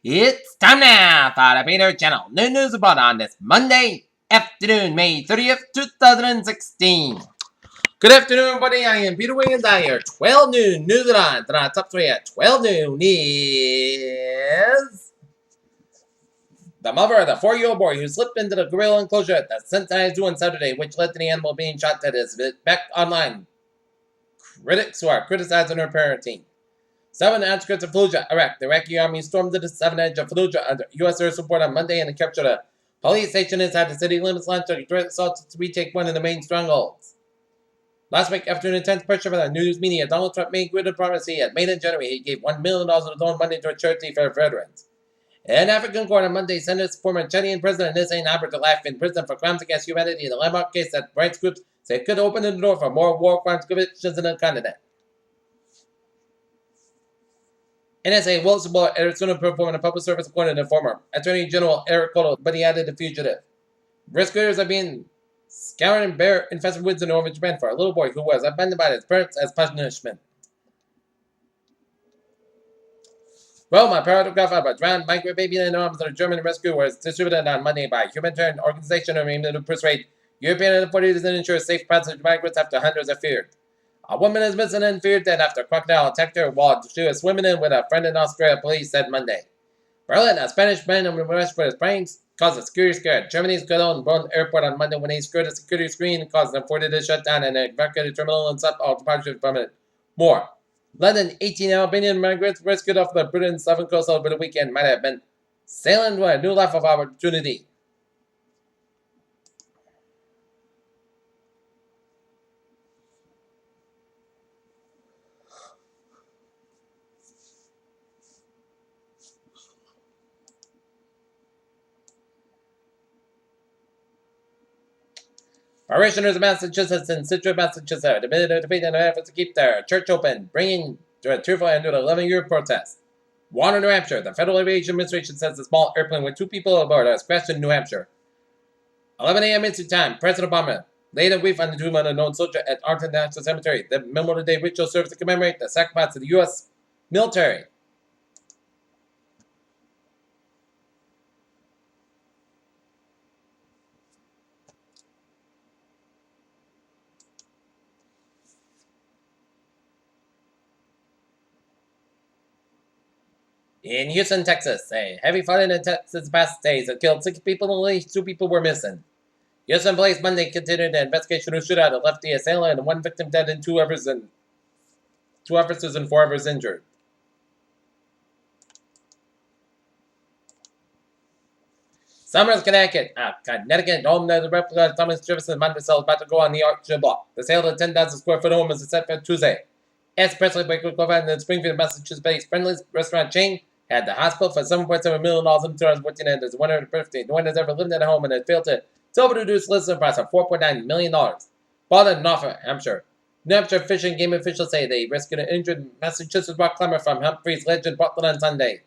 It's time now for the Peter Channel New News Report on this Monday afternoon, May 30th, 2016. Good afternoon, everybody. I am Peter Wiggins. I here 12 noon news on. Tonight's top 3 at 12 noon is the mother of the 4-year-old boy who slipped into the gorilla enclosure at the Cincinnati Zoo on Saturday, which led to the animal being shot dead, is back online. Critics who are criticizing her parenting. 7 outskirts of Fallujah, Iraq. The Iraqi army stormed to the southern edge of Fallujah under U.S. air support on Monday and captured a police station inside the city limits, launching direct assaults to retake one of the main strongholds. Last week, after an intense pressure from the news media, Donald Trump made good promise he had made in January. He gave $1 million of his own money to a charity for veterans. An African court on Monday sentenced former Chadian President Hissène Habré to life in prison for crimes against humanity in a landmark case that rights groups say could open the door for more war crimes convictions in the continent. NSA whistleblower Eric Snowden performed a public service according to former Attorney General Eric Holder, but he added the fugitive. Rescuers are being scouring bear-infested woods in northern Japan for a little boy who was abandoned by his parents as punishment. Well, my paragraph of a drowned migrant baby in the arms of a German rescue was distributed on Monday by a humanitarian organization aimed to persuade European authorities to ensure safe passage of migrants after hundreds are feared. A woman is missing and feared dead after a crocodile attacked her while she was swimming in with a friend in Australia, police said Monday. Berlin, a Spanish man was arrested for his brains, caused a security scare at Germany's Cologne airport on Monday when he screwed a security screen and caused an afforded to shut down and evacuated terminal and stopped all departures from it. More. London, 18 Albanian migrants rescued off the Britain's southern coast over the weekend might have been sailing for a new life of opportunity. Parishioners of Massachusetts and Situate, Massachusetts admitted to defeat in their efforts to keep their church open, bringing to a tearful end to an 11-year protest. Warren, New Hampshire. The Federal Aviation Administration says a small airplane with 2 people aboard has crashed in New Hampshire. 11 a.m. Eastern Time. President Obama laid a wreath on the tomb of an unknown soldier at Arlington National Cemetery. The Memorial Day ritual serves to commemorate the sacrifice of the U.S. military. In Houston, Texas, a heavy flooding in Texas past days have killed 6 people and at least 2 people were missing. Houston police Monday continued the investigation of shootout that left the assailant and 1 victim dead and 2 officers and 4 others injured. Somers, Connecticut, home to the replica of Thomas Jefferson Monticello, about to go on the auction block. The sale of the 10,000 square foot home is set for Tuesday. As Presley Baker in the Springfield, Massachusetts-based Friendly's restaurant chain had the hospital for $7.7 million in 2014 and is 100th birthday. No one has ever lived in a home and has failed to reduce listing price of $4.9 million. Bought in Norfolk, Hampshire. New Hampshire Fish and Game officials say they rescued an injured Massachusetts rock climber from Humphreys Ledge in Portland on Sunday.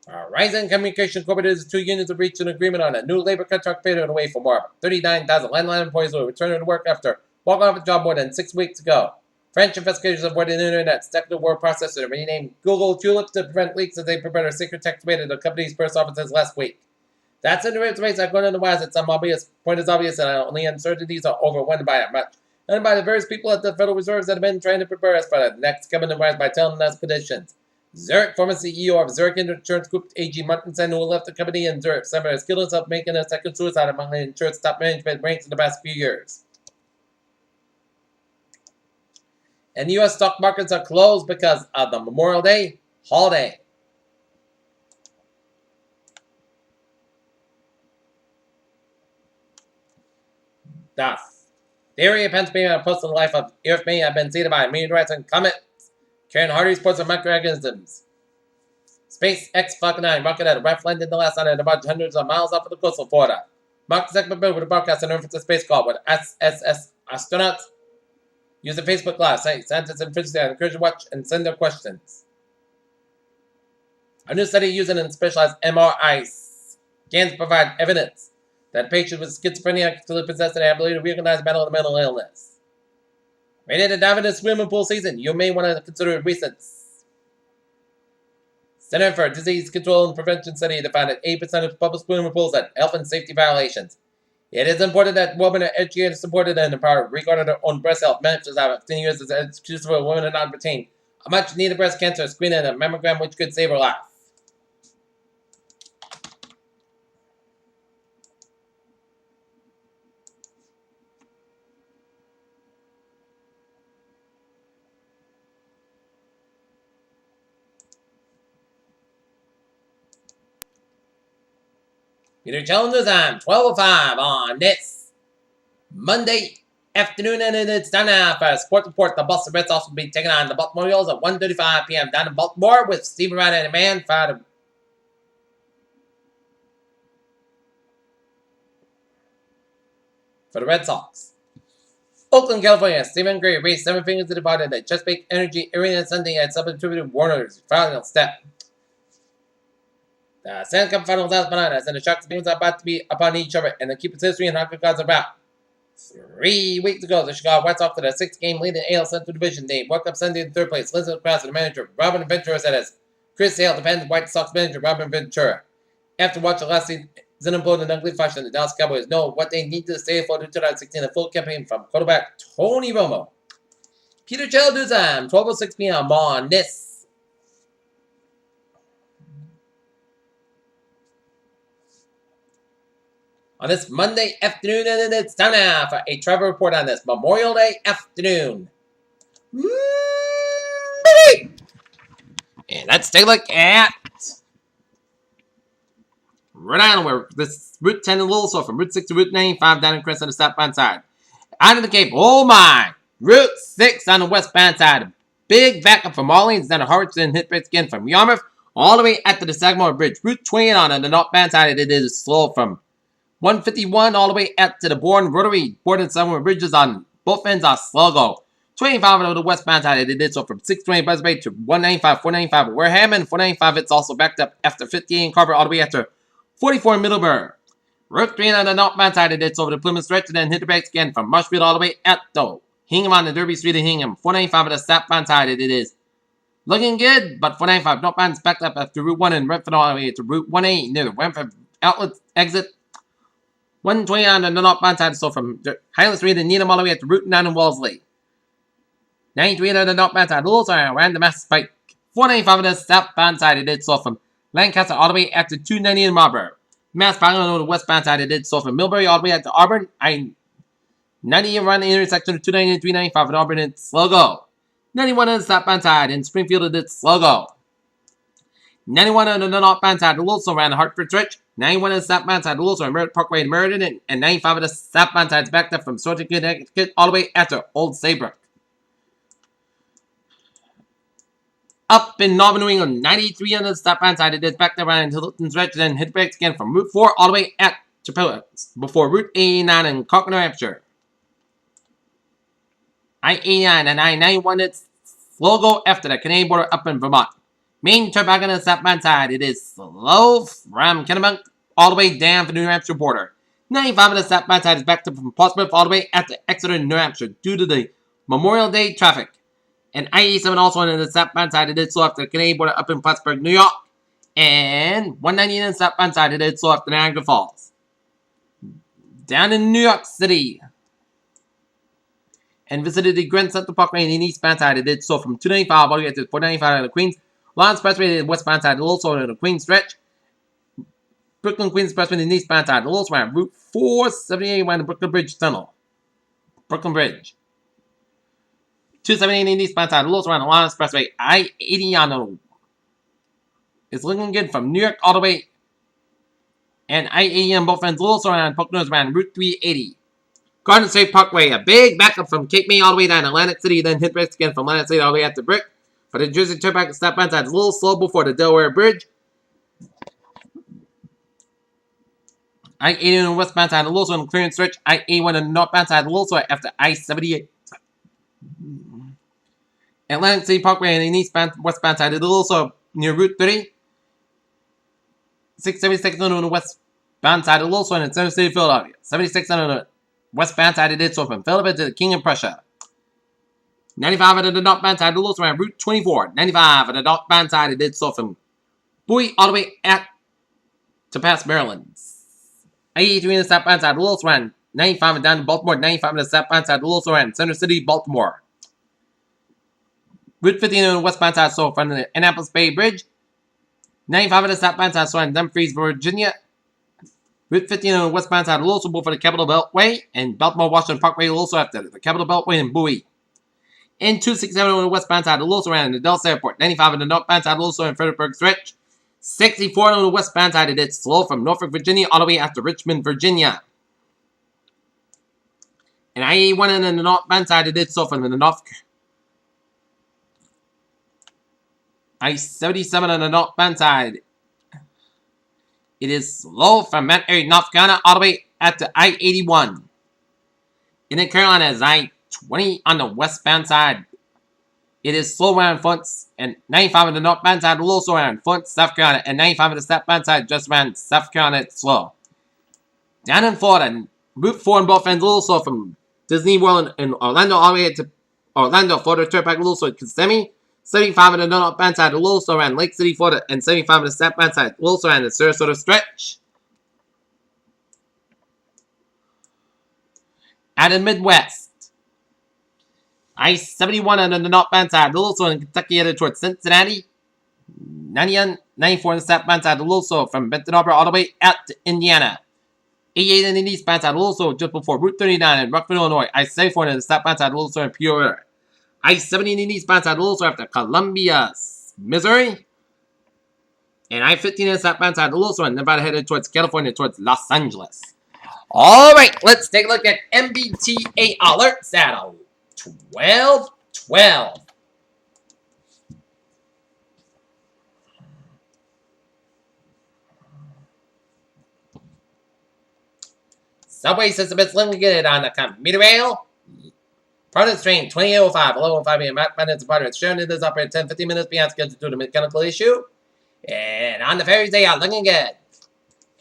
Verizon Communication Corporation, 2 unions have reached an agreement on a new labor contract fading away for more. 39,000 landline employees will return to work after walking off a job more than 6 weeks ago. French investigators avoided the Internet's technical word processor renamed Google Tulip to prevent leaks as they prepared a secret text made at the company's press offices last week. That's in the race according to Wise. It's point is obvious and only uncertainties are overwhelmed by it much. And by the various people at the Federal Reserve that have been trying to prepare us for the next coming to rise by telling us predictions. Zurich, former CEO of Zurich Insurance Group A.G. Martinson, who left the company in Zurich, December, has killed himself making a second suicide among the insurance top management ranks in the past few years. And U.S. stock markets are closed because of the Memorial Day holiday. The theory of Pennsylvania and postal life of Earth may have been seeded by meteorites and comets. Karen Hardy reports of microorganisms. SpaceX Falcon 9 rocket had a rough landing the last night at about hundreds of miles off of the coast of Florida. Mark Zuckerberg with a broadcast on Earth space call with SSS astronauts. Use the Facebook Live site. Scientists and physicists are encouraged to watch and send their questions. A new study using in specialized MRI scans provide evidence that patients with schizophrenia actually possess the ability to recognize battle of mental illness. Ready to dive into swimming pool season? You may want to consider recent Center for Disease Control and Prevention study that found that 8% of public school pools had health and safety violations. It is important that women are educated, supported, and empowered regarding their own breast health. Managers have 10 years as an excuse for women to not obtain a much needed breast cancer screening and a mammogram which could save her life. Peter Challenger's time, 12:05 on this Monday afternoon, and it's time now for a sports report. The Boston Red Sox will be taking on the Baltimore Orioles at 1:35 p.m. down in Baltimore with Steven Wright and a man for the Red Sox. Oakland, California. Stephen Gray raised 7 fingers to the body at Chesapeake Energy Arena Sunday at substituted Warner's final step. The Stanley Cup Finals last bananas, and the Sharks teams are about to be upon each other, and the keepers' history and hockey cards are about. 3 weeks ago, the Chicago White Sox, with a 6-game lead in the AL Central Division, they woke up Sunday in third place. Listen to the press of the manager, Robin Ventura, said as Chris Sale defends White Sox manager Robin Ventura. After watching last season implode in ugly fashion, the Dallas Cowboys know what they need to stay afloat in 2016. A full campaign from quarterback Tony Romo. Peter Childers time, 12:06 p.m. on this Monday afternoon, and it's time now for a travel report on this Memorial Day afternoon. And let's take a look at Rhode Island, where this Route 10 in Little, so from Route 6 to Route 95 down in Crest on the southbound side. Out of the Cape, oh my! Route 6 on the westbound side. Big backup from Orleans down to Harwich and hit again from Yarmouth all the way out to the Sagamore Bridge. Route 28 on the northbound side, it is slow from 151 all the way out to the Bourne Rotary. Bourne and Sagamore Bridges on both ends are slow go. 25 on the westbound side, it did so from 620 Buzz Bay to 195, 495 Wareham, and 495 it's also backed up after 58 in Carver all the way after 44 in Middleburg. Route 3 on the northbound side, it did so over the Plymouth Stretch and then hit the brakes again from Marshfield all the way out to Hingham on the Derby Street in Hingham. 495 on the southbound side, it is looking good, but 495 northbound is backed up after Route 1 in Redford all the way to Route 18 near the Wentford Outlet exit. 120 on the northbound side, so from Highland Street in Needham all the way to Route 9 in Wellesley. 93 on the northbound side, Little around the Mass Pike. 495 on the southbound side, it did so from Lancaster all the way up to 290 in Marlborough. Mass Pike on the westbound side, it did so from Millbury all the way up to Auburn. 90 around the intersection of 290 and 395 in Auburn, it's slow go. 91 on the southbound side in Springfield, it's slow go. 91 on the northbound side, also around the Hartford Stretch. 91 on the southbound side, also on Merritt Parkway in Meriden. And 95 on the southbound side is backed up from Sorting, Connecticut all the way after Old Saybrook. Up in Northern New England, 93 on the southbound side, it is backed up around Hilton Stretch, then hit brakes again from Route 4 all the way at Chapella before Route 89 in Concord, New Hampshire. I-89 and I-91, it's slow go after the Canadian border up in Vermont. Main turnpike on the southbound side, it is slow from Kennebunk all the way down to the New Hampshire border. 95 on the southbound side is backed up from Portsmouth all the way at the Exeter, New Hampshire due to the Memorial Day traffic. And I-87 also on the southbound side, it is slow after the Canadian border up in Plattsburgh, New York. And 190 on the southbound side, it is slow after Niagara Falls. Down in New York City. And visited the Grand Central Parkway in the eastbound side, it is so from 295 all the way to 495 on the Queens. Lawrence Expressway, the westbound side, also on the Queens Stretch. Brooklyn Queens Expressway, the eastbound side, also around Route 478 around the Brooklyn Bridge Tunnel. Brooklyn Bridge. 278 in the eastbound side, also around the Lawrence Expressway. I-80 on the it's looking good from New York all the way. And I-80 on both ends, also around Poconos around Route 380. Garden State Parkway, a big backup from Cape May all the way down to Atlantic City, then hit brakes again from Atlantic City all the way up to Brick. But the Jersey Turnpike southbound side is a little slow before the Delaware Bridge. I-80 on the westbound side, also on the clearance stretch. I-81 on the northbound side, also after I-78. Atlantic City Parkway on the eastbound westbound side is also near Route 30. 676 on the westbound side is also in the center city of Philadelphia. 76 on the westbound side, it is so from Philadelphia to the King of Prussia. 95 on the northbound side, also around Route 24. 95 on the northbound side, it did so from Bowie all the way to past Maryland. 83 in the southbound side, Little Swan. 95 and down to Baltimore. 95 in the southbound side, Little Swan. Center City, Baltimore. Route 15 on the westbound side, so from the Annapolis Bay Bridge. 95 in the southbound side, so in Dumfries, Virginia. Route 15 on the westbound side, Little for the Capital Beltway. And Baltimore, Washington Parkway, also after the Capital Beltway and Bowie. In 267 on the westbound side, Little around the Dulles Airport. 95 on the northbound side, Little in Fredericksburg Stretch. 64 on the westbound side, it is slow from Norfolk, Virginia, all the way after Richmond, Virginia. And I-81 on the northbound side, it is slow from the North. I-77 on the northbound side, it is slow from Mount Airy, North Carolina, all the way after I-81. In the Carolina is I-20 on the westbound side. It is slow around Fonts and 95 on the northbound side, a little slow around Fonts, South Carolina, and 95 on the southbound side, just around South Carolina, it's slow. Down in Florida, Route 4 on both ends, a little slow from Disney World in Orlando all the way to Orlando, Florida, Turnpike, a little slow at Kissimmee. 75 on the northbound side, a little slow around Lake City, Florida, and 75 on the southbound side, a little slow around the Sarasota Stretch. Out in Midwest, I-71 on the northbound side, a little slow in Kentucky headed towards Cincinnati. 94 on the southbound side, a little slow from Benton Harbor all the way out to Indiana. 88 on the eastbound side, a little slow just before Route 39 in Rockford, Illinois. I-74 on the southbound side, a little slow in Peoria. I-70 on the eastbound side, a little slow after Columbia, Missouri. And I-15 on the southbound side, a little slow in Nevada headed towards California, towards Los Angeles. All right, let's take a look at MBTA alerts at 12:12. Subway system is limited on the commuter rail. Product train 2805, 1105 a.m. Minutes apart. It's shown it is operated 10-15 minutes beyond schedule due to mechanical issue. And on the ferries, they are looking good.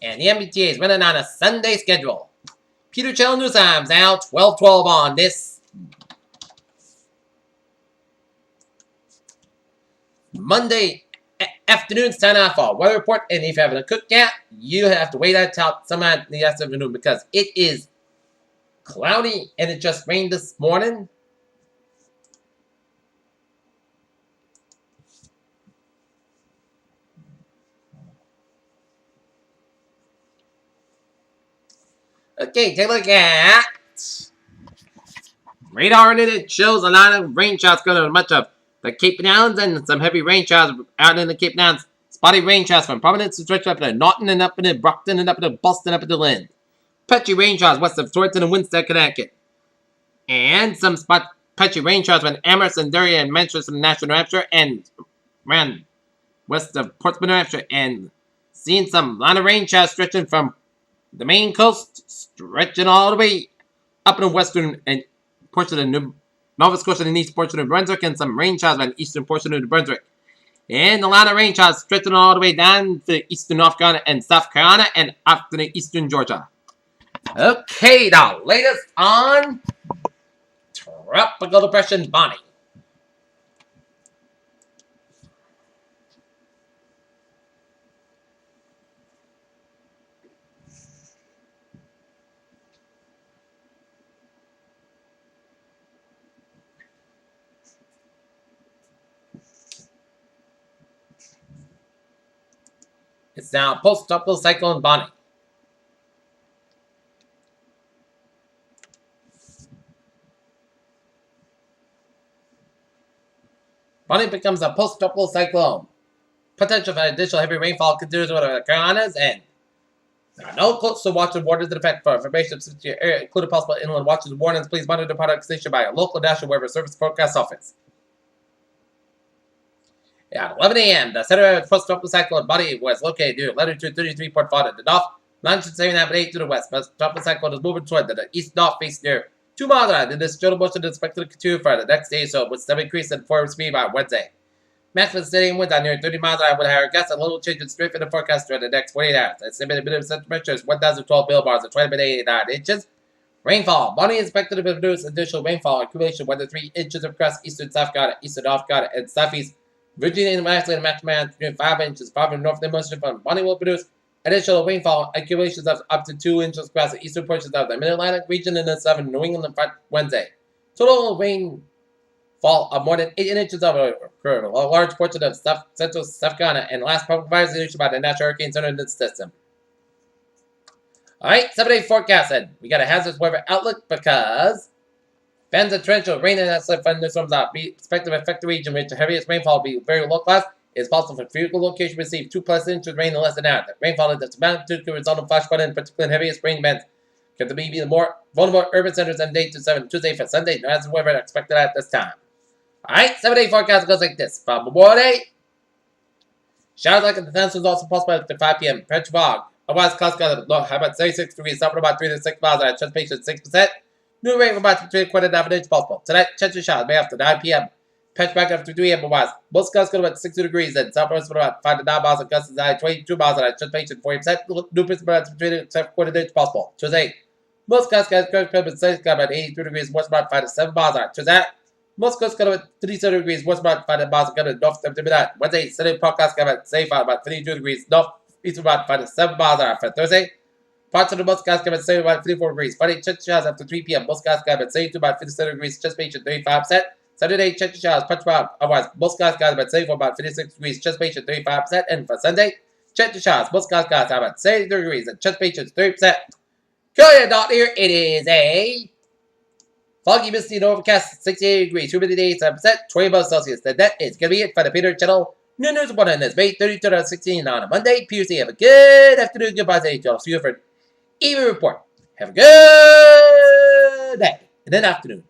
And the MBTA is running on a Sunday schedule. Peter Channel News Times now 12:12 on this Monday afternoon's time off for a weather report. And if you're having a cookout, you have to wait until sometime in the afternoon because it is cloudy and it just rained this morning. Okay, take a look at radar, and it shows a lot of rain showers going on much of the Cape Downs and some heavy rain showers out in the Cape Downs. Spotty rain showers from Providence to stretch up to Norton and up into Brockton and up into Boston, up into Lynn. Patchy rain showers west of Torrington and Winston, Connecticut. And some patchy rain showers from Amherst and Derry and Manchester, Nashville, New Hampshire, and around west of Portsmouth, New Hampshire. And seeing some lot of rain showers stretching from the Maine coast, stretching all the way up in the western and portion of Nova Scotia and the east portion of New Brunswick, and some rain showers on the eastern portion of New Brunswick. And a lot of rain showers stretching all the way down to eastern North Carolina and South Carolina and up to the eastern Georgia. Okay, the latest on Tropical Depression Bonnie. It's now post-tropical cyclone Bonnie. Bonnie becomes a post-tropical cyclone. Potential for additional heavy rainfall continues over the Carolinas, and there are no coastal watches and waters in effect. For information of your area, including possible inland watches and warnings, please monitor the product station by a local National Weather Service Forecast Office. At 11 a.m., the center of the post-tropical cyclone Bonnie was located near latitude 33.5 to the north, longitude 79.8 to the west. Post-tropical cyclone is moving toward the east-north face near 2 miles out, and this general motion is expected to continue for the next day, so with some increase in forward speed by Wednesday. Maximum steady winds are near 30 miles an hour with higher gusts and little change in strength in the forecast during the next 48 hours. Estimated minimum temperature is 1,012 millibars and 20.89 inches. Rainfall. Bonnie is expected to produce additional rainfall accumulation 1 to 3 inches across eastern South Carolina, eastern North Carolina, and southeast Virginia and Maxley and Maxman between 5 inches, probably north of moisture from Bonnie will produce additional rainfall accumulations of up to 2 inches across the eastern portions of the Mid-Atlantic region and the southern New England on Wednesday. Total rainfall of more than 8 inches of occurred a large portion of central South Carolina and last public fires issued by the National Hurricane Center in this system. Alright, 7-day forecast then. We got a hazardous weather outlook because bands of torrential rain and acid thunderstorms are expected to affect the region, which the heaviest rainfall will be very low class. It is possible for few locations to receive 2+ inches of rain in less than an hour. The rainfall in this magnitude could result in flash flooding, and particularly heaviest rain events could be the more vulnerable urban centers on day 7 Tuesday for Sunday. No hazardous weather expected at this time. Alright, 7-day forecast goes like this. From Memorial Day, showers like the thunderstorms also possible after 5 p.m. French fog. Otherwise, clouds got low, how about 36 degrees, up about 3 to 6 miles an hour. Transportation 6%. New rate of about 3 quarter of an inch possible. Tonight, chance of showers may after 9 p.m. Patch back after 3 a.m. Otherwise, most gusts go to about 60 degrees and southwest for about 5 to 9 miles and gusts is high 22 miles an hour. Transportation 40%. New precipitation between 7 quarter of an inch possible. Tuesday, most gusts got about 83 degrees, west about 5 to 7 miles an hour. Tuesday, most gusts got about 37 degrees, west about 5 to 9 miles and got north of midnight. Wednesday, Sunday podcast got about safe about 32 degrees, north east about 5 to 7 miles an hour. For Thursday, parts of the most gas got about 7 about 34 degrees. Friday, chance of showers after 3 p.m. Most gas got about 72 about 57 degrees. Transportation 35%. Saturday, chance of showers, punch fog. Otherwise, most gas got about 74 about 56 degrees. Transportation 35%. And for Sunday, chance of showers, most gas got about 73 degrees and transportation 30%. Currently not here. It is a foggy, misty, and overcast 68 degrees. Humidity 7%. 20 above Celsius. That is going to be it for the Peter Channel. New news reporting this May 32/16 on a Monday. PUC, have a good afternoon. Goodbye, today. I'll see you for an evening report. Have a good day and then afternoon.